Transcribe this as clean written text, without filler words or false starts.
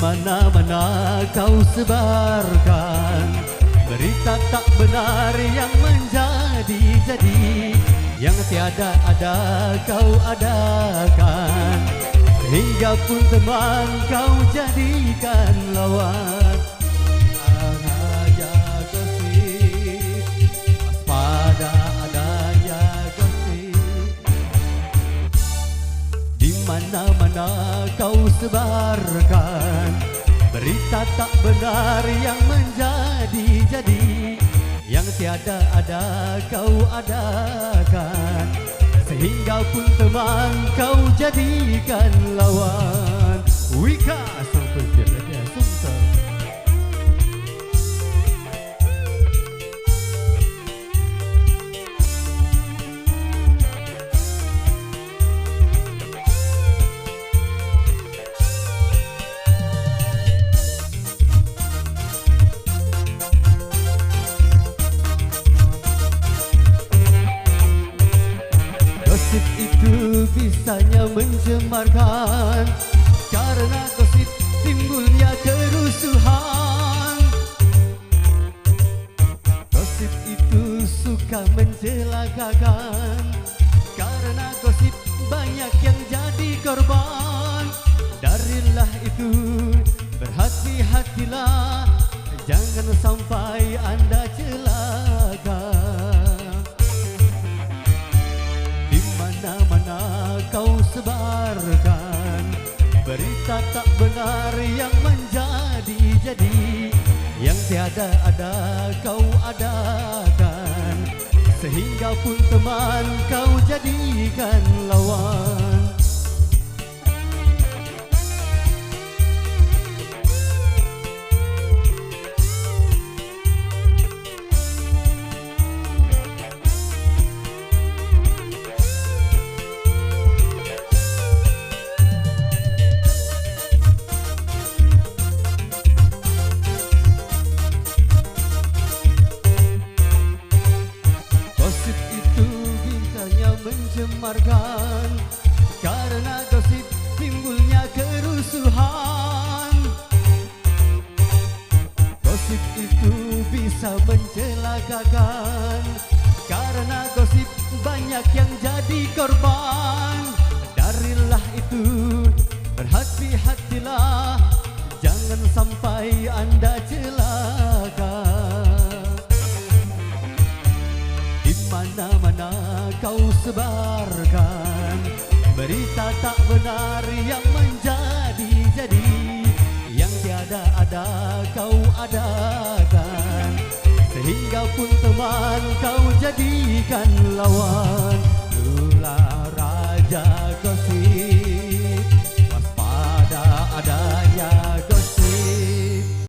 mana-mana kau sebarkan berita tak benar yang menjadi-jadi, yang tiada ada kau adakan, hingga pun teman kau jadikan lawan. Adanya gosip, waspada adanya gosip, di mana-mana kau sebarkan berita tak benar yang menjadi-jadi, yang tiada ada kau adakan, sehingga pun teman kau jadikan lawan. Wika sang penjaga sumber. Gosip itu bisanya mencemarkan, karena gosip timbulnya kerusuhan. Gosip itu suka mencelakakan, karena gosip banyak yang jadi korban. Darilah itu berhati-hatilah, jangan sampai Anda celaka. Mana-mana kau sebarkan berita tak benar yang menjadi-jadi, yang tiada ada kau adakan, sehingga pun teman kau jadikan lawan. Mencemarkan, karena gosip timbulnya kerusuhan. Gosip itu bisa mencelakakan, karena gosip banyak yang jadi korban. Darilah itu berhati-hatilah, jangan sampai Anda celaka. Di mana-mana kau sebarkan berita tak benar yang menjadi-jadi, yang tiada ada kau adakan, sehingga pun teman kau jadikan lawan.